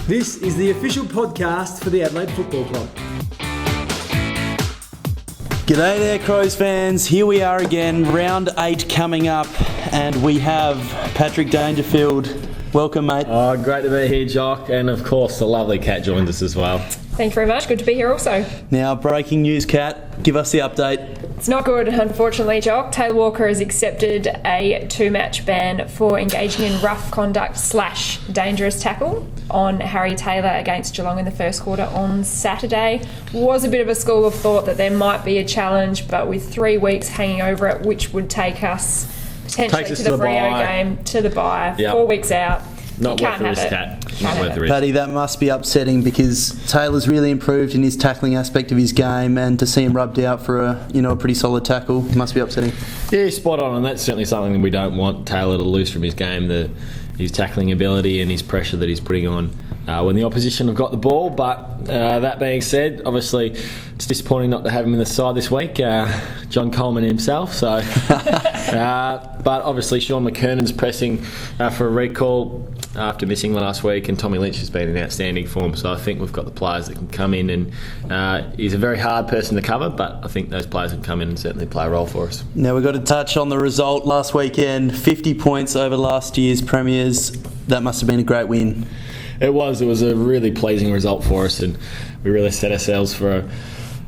This is the official podcast for the Adelaide Football Club. G'day there, Crows fans. Here we are again, round 8 coming up, and we have Patrick Dangerfield. Welcome, mate. Oh, great to be here, Jock, and of course the lovely Kat joins us as well. Thank you very much. Good to be here also. Now, breaking news, Kat. Give us the update. It's not good, unfortunately, Jock. Taylor Walker has accepted a 2-match ban for engaging in rough conduct / dangerous tackle on Harry Taylor against Geelong in the first quarter on Saturday. Was a bit of a school of thought that there might be a challenge, but with 3 weeks hanging over it, which would take us potentially to the Freo game, to the bye, 4 weeks out. Not worth the risk, Kat. Not worth the risk. Paddy, that must be upsetting because Taylor's really improved in his tackling aspect of his game, and to see him rubbed out for a pretty solid tackle must be upsetting. Yeah, spot on, and that's certainly something that we don't want Taylor to lose from his game, his tackling ability and his pressure that he's putting on when the opposition have got the ball. But that being said, obviously it's disappointing not to have him in the side this week, John Coleman himself. So, but obviously Sean McKernan's pressing for a recall after missing last week, and Tommy Lynch has been in outstanding form. So I think we've got the players that can come in, and he's a very hard person to cover, but I think those players can come in and certainly play a role for us. Now we've got to touch on the result last weekend. 50 points over last year's premiers. That must have been a great win. It was a really pleasing result for us, and we really set ourselves for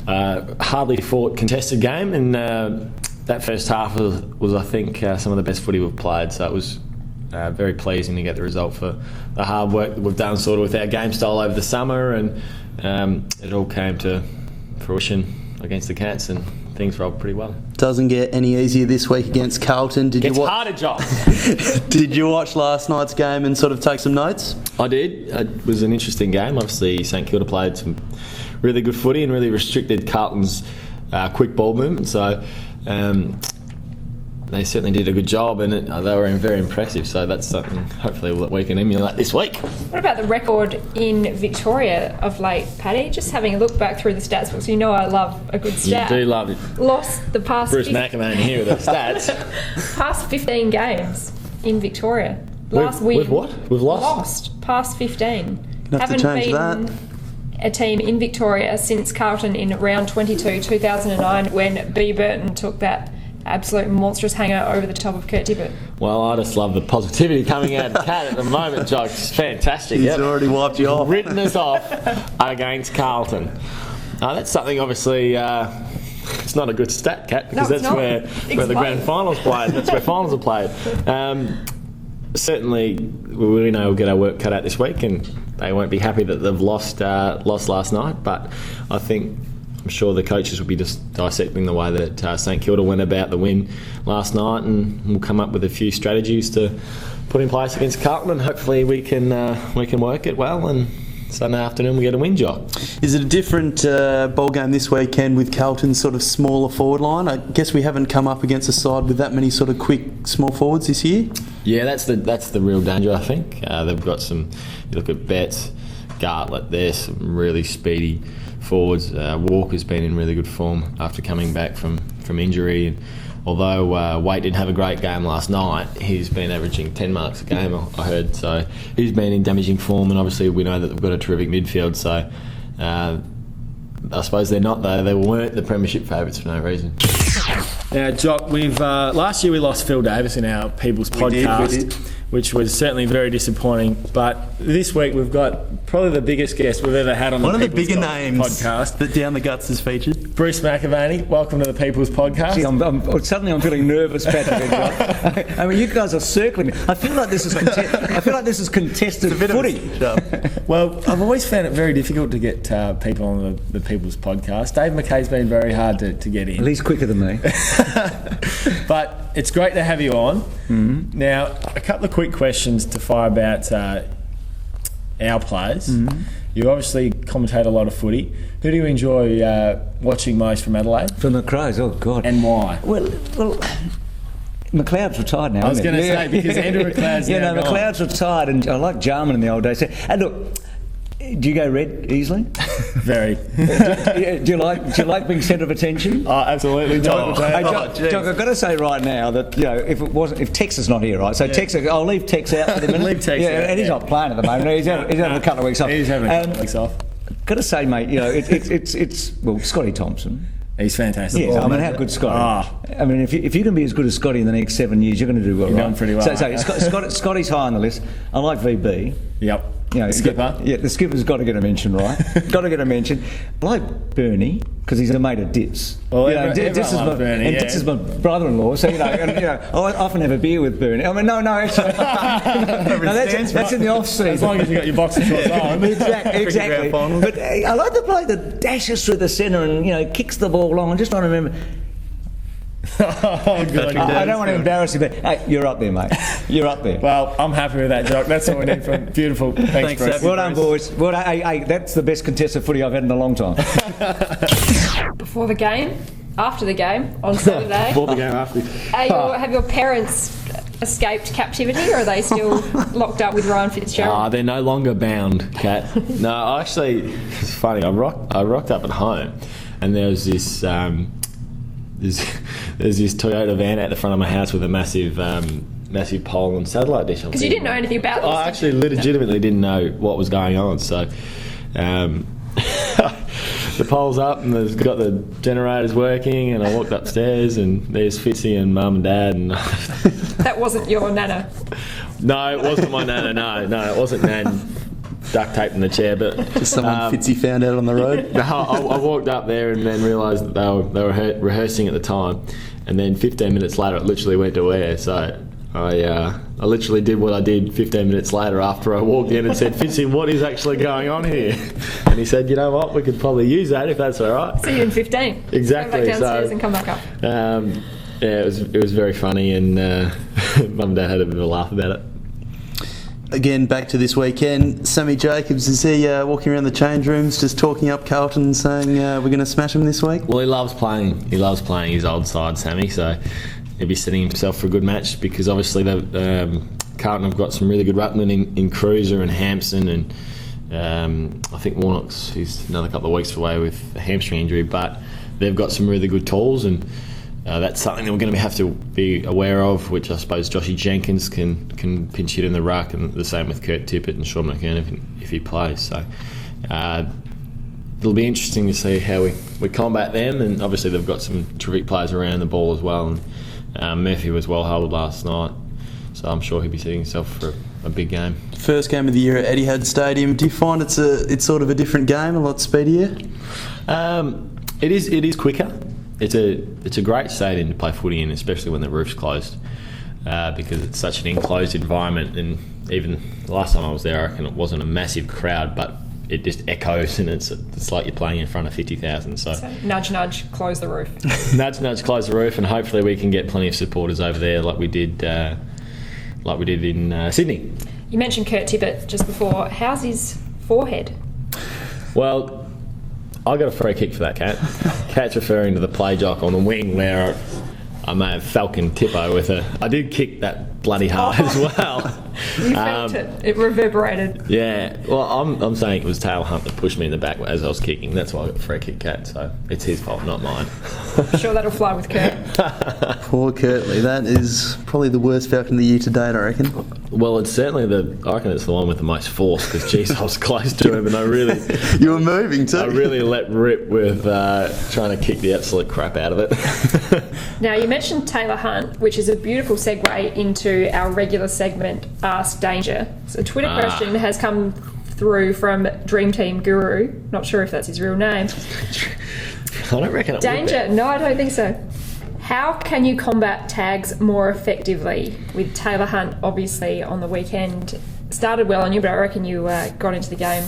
a hardly fought contested game, and that first half was I think some of the best footy we've played, so it was very pleasing to get the result for the hard work that we've done sort of with our game style over the summer, and it all came to fruition against the Cats, and things rolled pretty well. Doesn't get any easier this week against Carlton. Gets harder, Josh. Did you watch last night's game and sort of take some notes? I did. It was an interesting game. Obviously, St Kilda played some really good footy and really restricted Carlton's quick ball movement. So they certainly did a good job, and they were very impressive. So that's something hopefully that we can emulate this week. What about the record in Victoria of late, Paddy? Just having a look back through the stats books, you know I love a good stat. You do love it. Lost the past... Bruce McAvaney here with the stats. Past 15 games in Victoria. We've what? We've lost? Lost. Past 15. Have to change that. A team in Victoria since Carlton in round 22, 2009, when B. Burton took that absolute monstrous hanger over the top of Kurt Tippett. Well, I just love the positivity coming out of Kat at the moment, Josh. It's fantastic. He's already wiped you off. Written us off against Carlton. That's something, obviously, it's not a good stat, Kat, because that's where the grand finals played. That's where finals are played. Certainly, we know we'll get our work cut out this week, and they won't be happy that they've lost last night, but I'm sure the coaches will be just dissecting the way that St Kilda went about the win last night, and we'll come up with a few strategies to put in place against Carlton, and hopefully we can work it well, and Sunday afternoon we get a win, Jock. Is it a different ball game this weekend with Carlton's sort of smaller forward line? I guess we haven't come up against a side with that many sort of quick small forwards this year. Yeah, that's the real danger, I think. They've got some. You look at Betts, Gartlett. There's some really speedy forwards. Walker's been in really good form after coming back from injury, and although Waite didn't have a great game last night, he's been averaging 10 marks a game, I heard, so he's been in damaging form, and obviously we know that they've got a terrific midfield, so I suppose they're not, though. They weren't the premiership favourites for no reason. Now, Jock, we've last year we lost Phil Davis in our People's Podcast. We did. Which was certainly very disappointing. But this week we've got probably the biggest guest we've ever had on the People's bigger names Podcast that Down the Guts has featured. Bruce McAvaney, welcome to the People's Podcast. Gee, suddenly I'm feeling nervous, Patrick. I mean, you guys are circling me. I feel like this is contested footy. Well, I've always found it very difficult to get people on the People's Podcast. Dave McKay's been very hard to get in. At least quicker than me. But it's great to have you on. Mm-hmm. Now, a couple of quick questions to fire about our players. Mm-hmm. You obviously commentate a lot of footy. Who do you enjoy watching most from Adelaide? From the Crows, oh God. And why? Well, McLeod's retired now. I was going to say, because Andrew McLeod's now gone. McLeod's retired, and I like Jarman in the old days. And look, Do you go red easily? Very. Do you like being centre of attention? Oh, absolutely. Jock, I've got to say right now that if Tex is not here, right? So Tex, I'll leave Tex out for the minute. Leave Tex out, and he's not playing at the moment. He's having a couple of weeks off. He's having a couple of weeks off. Got to say, mate, it's Scotty Thompson. He's fantastic. Yes, I mean, how good Scotty? I mean, if you can be as good as Scotty in the next 7 years, you're going to do well. You're done pretty well. So Scotty's high on the list. I like VB. Yep. The skipper. The skipper's got to get a mention, right? Got to get a mention. I like Bernie because he's a mate of Dips. Well, Dips is my brother-in-law, so I often have a beer with Bernie. I mean, no, actually, that's in the off season. As long as you got your boxer shorts on. Exactly. But I like the play that dashes through the centre and kicks the ball long. I'm just trying to remember. Good. I don't want to embarrass you, but hey, you're up there, mate. You're up there. Well, I'm happy with that, Jock. That's all we need from beautiful. Thanks, Bruce. Well done, boys. Well done. Hey, that's the best contested footy I've had in a long time. Before the game, after the game, on Saturday. Before the game, after. Have your parents escaped captivity, or are they still locked up with Ryan Fitzgerald? They're no longer bound, Kat. No, actually, it's funny. I rocked up at home, and there was this. There's this Toyota van at the front of my house with a massive pole and satellite dish on. Because you didn't know anything about this. I actually legitimately didn't know what was going on. So the pole's up and there's got the generators working, and I walked upstairs and there's Fitzy and Mum and Dad. And that wasn't your nana? No, it wasn't my nana. No, it wasn't Nan. Duct tape in the chair, but just someone Fitzy found out on the road. No, I walked up there and then realised that they were rehearsing at the time, and then 15 minutes later it literally went to air. So I literally did what I did 15 minutes later after I walked in and said, Fitzy, what is actually going on here? And he said, you know what, we could probably use that if that's all right. See you in 15. Exactly. Go back downstairs and come back up. It was very funny, and Mum and Dad had a bit of a laugh about it. Again, back to this weekend. Sammy Jacobs, is he walking around the change rooms just talking up Carlton, saying we're going to smash him this week? Well, he loves playing his old side, Sammy, so he'll be setting himself for a good match, because obviously Carlton have got some really good ruckmen in Cruiser and Hampson, and I think Warnock's, he's another couple of weeks away with a hamstring injury, but they've got some really good tools, and that's something that we're going to have to be aware of, which I suppose Joshy Jenkins can pinch hit in the ruck, and the same with Kurt Tippett and Sean McKernan if he plays. So it'll be interesting to see how we combat them, and obviously they've got some terrific players around the ball as well. And Murphy was well held last night, so I'm sure he'll be setting himself for a big game. First game of the year at Etihad Stadium. Do you find it's sort of a different game, a lot speedier? It is quicker. It's a great stadium to play footy in, especially when the roof's closed, because it's such an enclosed environment. And even the last time I was there, I reckon it wasn't a massive crowd, but it just echoes, and it's like you're playing in front of 50,000. So nudge, nudge, close the roof. Nudge, nudge, close the roof, and hopefully we can get plenty of supporters over there, like we did in Sydney. You mentioned Kurt Tippett just before. How's his forehead? Well, I got a free kick for that, Kat. Kat's referring to the play jock on the wing where I may have Falcon Tippo with her. I did kick that bloody hard as well. You felt it. It reverberated. Yeah. Well, I'm saying it was Taylor Hunt that pushed me in the back as I was kicking. That's why I got the free kick, Kat. So it's his fault, not mine. I'm sure that'll fly with Kurt. Poor Kurtley. That is probably the worst Falcon of the year to date, I reckon. Well, it's certainly I reckon it's the one with the most force, because geez, I was close to him, and I really... You were moving too. I really let rip with trying to kick the absolute crap out of it. Now, you mentioned Taylor Hunt, which is a beautiful segue into our regular segment, Ask Danger. So a Twitter question has come through from Dream Team Guru. Not sure if that's his real name. I don't reckon it Danger. would be. No, I don't think so. How can you combat tags more effectively? With Taylor Hunt, obviously, on the weekend, started well on you, but I reckon you got into the game,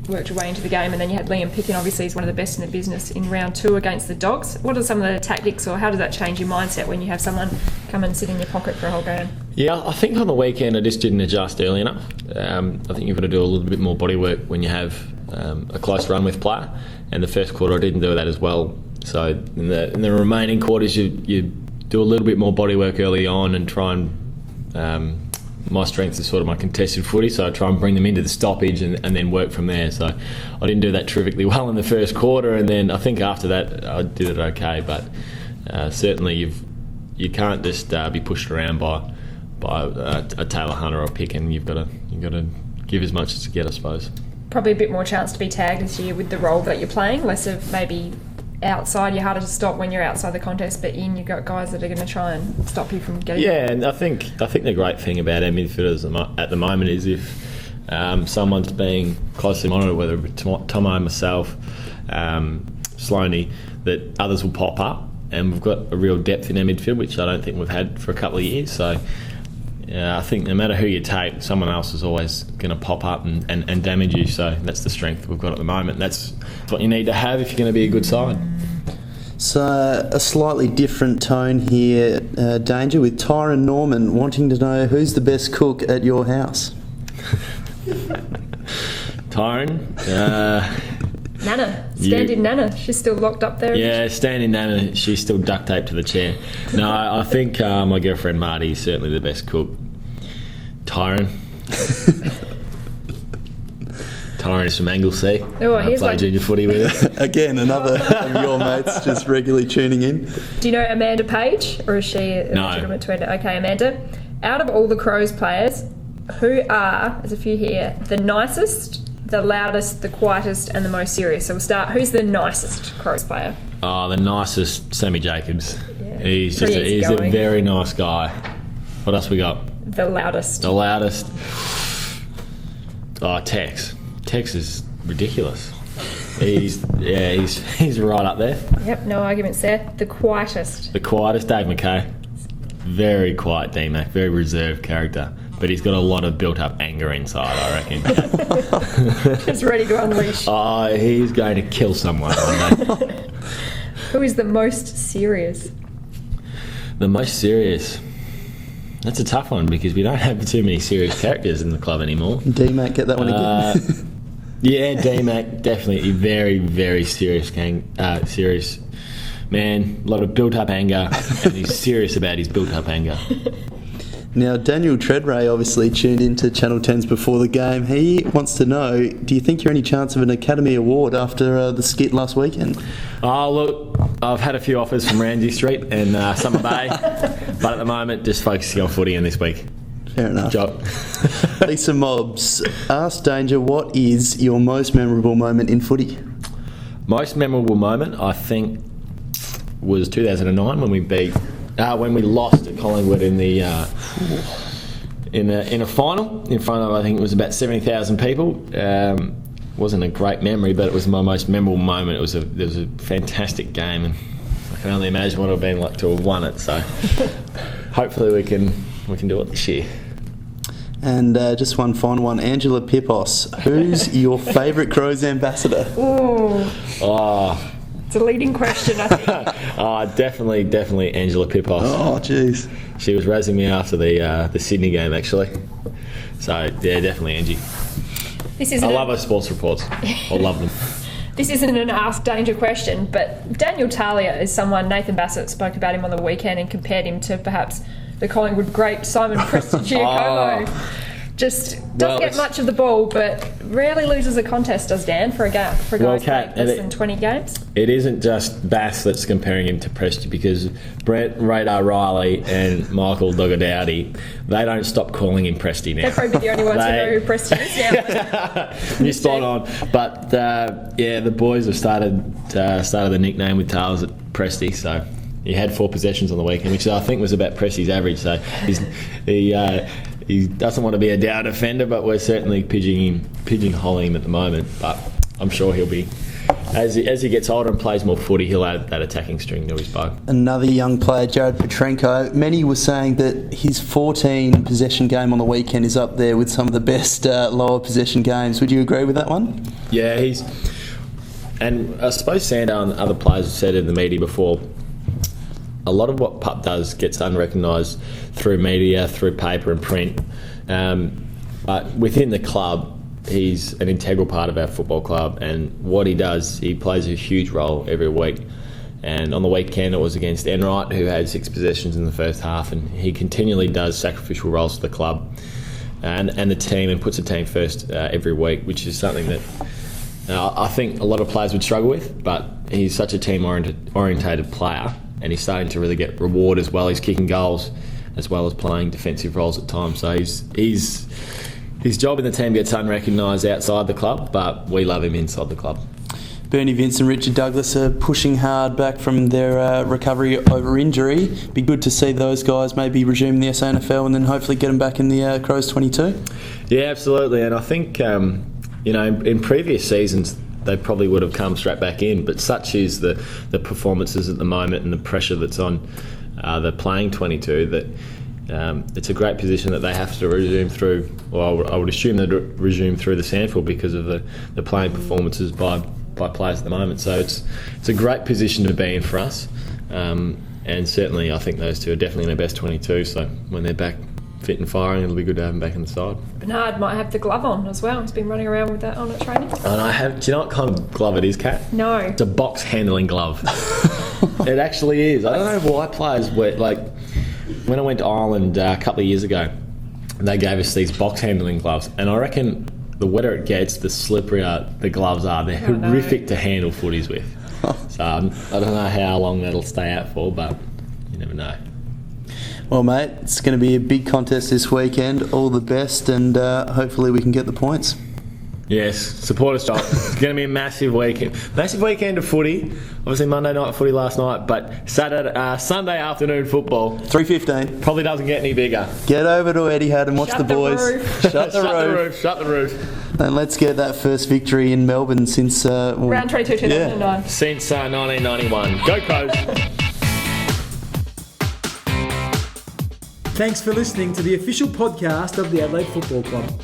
worked your way into the game, and then you had Liam Picken, obviously he's one of the best in the business, in round 2 against the Dogs. What are some of the tactics, or how does that change your mindset when you have someone come and sit in your pocket for a whole game? Yeah, I think on the weekend I just didn't adjust early enough. I think you've got to do a little bit more body work when you have a close run with player, and the first quarter I didn't do that as well. So in the remaining quarters you do a little bit more body work early on and try and my strength is sort of my contested footy, so I try and bring them into the stoppage and then work from there. So I didn't do that terrifically well in the first quarter, and then I think after that I did it okay. But certainly you can't just be pushed around by a Taylor Hunter or Pick, and you've got to give as much as you get, I suppose. Probably a bit more chance to be tagged this year with the role that you're playing, less of maybe outside. You're harder to stop when you're outside the contest, but you've got guys that are going to try and stop you from getting. Yeah, and I think the great thing about our midfielders at the moment is if someone's being closely monitored, whether it's Tomo, myself, Sloaney, that others will pop up, and we've got a real depth in our midfield, which I don't think we've had for a couple of years. So I think no matter who you take, someone else is always going to pop up and damage you. So that's the strength we've got at the moment. That's what you need to have if you're going to be a good side. So a slightly different tone here, Danger, with Tyron Norman wanting to know who's the best cook at your house. Tyron? Nana. Stand-in Nana. She's still locked up there. Yeah, stand-in Nana. She's still duct taped to the chair. No, I think my girlfriend Marty is certainly the best cook. Tyron. Tyron is from Anglesea. Oh, I play junior footy with her. Again, another of your mates just regularly tuning in. Do you know Amanda Page, or is she a legitimate tweeter? Okay, Amanda. Out of all the Crows players, who are, there's a few here, the nicest, the loudest, the quietest, and the most serious? So we'll start. Who's the nicest Crows player? Oh, the nicest, Sammy Jacobs. Yeah. He's a very nice guy. What else we got? The loudest. The loudest. Oh, Tex. Tex is ridiculous. He's right up there. Yep, no arguments there. The quietest. The quietest, Dave McKay. Very quiet D-Mac, very reserved character. But he's got a lot of built-up anger inside, I reckon. Just ready to unleash. Oh, he's going to kill someone one day. Who is the most serious? The most serious? That's a tough one because we don't have too many serious characters in the club anymore. D-Mac, get that one again. Yeah, D-Mac, definitely very, very serious serious man. A lot of built-up anger, and he's serious about his built-up anger. Now, Daniel Treadray obviously tuned into Channel 10's Before the Game. He wants to know, do you think you're any chance of an Academy Award after the skit last weekend? Oh, look, I've had a few offers from Ramsey Street and Summer Bay, but at the moment, just focusing on footy in this week. Fair enough. Job. Lisa Mobbs, ask Danger, what is your most memorable moment in footy? Most memorable moment, I think, was 2009 when we lost at Collingwood in the in a final in front of, I think it was about 70,000 people. Wasn't a great memory, but it was my most memorable moment. There was a fantastic game, and I can only imagine what it would have been like to have won it. So hopefully we can do it this year. And just one final one, Angela Pipos. Who's your favourite Crows ambassador? Ooh. Oh. It's a leading question, I think. Definitely Angela Pipos. Oh, jeez. She was razzing me after the Sydney game, actually. So, yeah, definitely Angie. I love her sports reports. I love them. This isn't an Ask Danger question, but Daniel Talia is someone, Nathan Bassett spoke about him on the weekend and compared him to perhaps the Collingwood great Simon Prestigiacomo. Just doesn't get much of the ball, but rarely loses a contest, does Dan, for a guy who's played less than 20 games? It isn't just Bass that's comparing him to Presti, because Brett Radar Riley and Michael Dogodowdy, they don't stop calling him Presti now. They're probably the only ones who know who Presti is now. You're spot on. But the boys have started the nickname with tails at Presti, so he had 4 possessions on the weekend, which I think was about Presti's average. So he doesn't want to be a down defender, but we're certainly pigeonholing him at the moment. But I'm sure he'll be, as he gets older and plays more footy, he'll add that attacking string to his bow. Another young player, Jared Petrenko. Many were saying that his 14 possession game on the weekend is up there with some of the best lower possession games. Would you agree with that one? Yeah, and I suppose Sando and other players have said in the media before, a lot of what Pup does gets unrecognised through media, through paper and print. But within the club, he's an integral part of our football club, and what he does, he plays a huge role every week. And on the weekend, it was against Enright, who had 6 possessions in the first half, and he continually does sacrificial roles for the club and the team, and puts the team first every week, which is something that I think a lot of players would struggle with, but he's such a team-orientated player, and he's starting to really get reward as well. He's kicking goals as well as playing defensive roles at times. So his job in the team gets unrecognised outside the club, but we love him inside the club. Bernie Vince and Richard Douglas are pushing hard back from their recovery over injury. Be good to see those guys maybe resume the SANFL and then hopefully get them back in the Crows 22. Yeah, absolutely. And I think, in previous seasons, they probably would have come straight back in, but such is the performances at the moment and the pressure that's on the playing 22 that it's a great position that they have to resume through. Well, I would assume they'd resume through the SANFL because of the playing performances by players at the moment. So it's a great position to be in for us, and certainly I think those two are definitely in their best 22. So when they're back fit and firing, it'll be good to have them back in the side. Bernard might have the glove on as well. He's been running around with that on at training. And do you know what kind of glove it is, Kat? No. It's a box handling glove. It actually is. I don't know why players wear, like, when I went to Ireland a couple of years ago, they gave us these box handling gloves, and I reckon the wetter it gets, the slipperier the gloves are. They're horrific to handle footies with. So I don't know how long that'll stay out for, but you never know. Well, mate, it's going to be a big contest this weekend. All the best, and hopefully we can get the points. Yes, support us, John. It's going to be a massive weekend. Massive weekend of footy. Obviously Monday night footy last night, but Sunday afternoon football. 3:15. Probably doesn't get any bigger. Get over to Etihad and watch Shut the boys. roof. Shut the roof. And let's get that first victory in Melbourne since... Round 22, 2009. Since 1991. Go Crows. Thanks for listening to the official podcast of the Adelaide Football Club.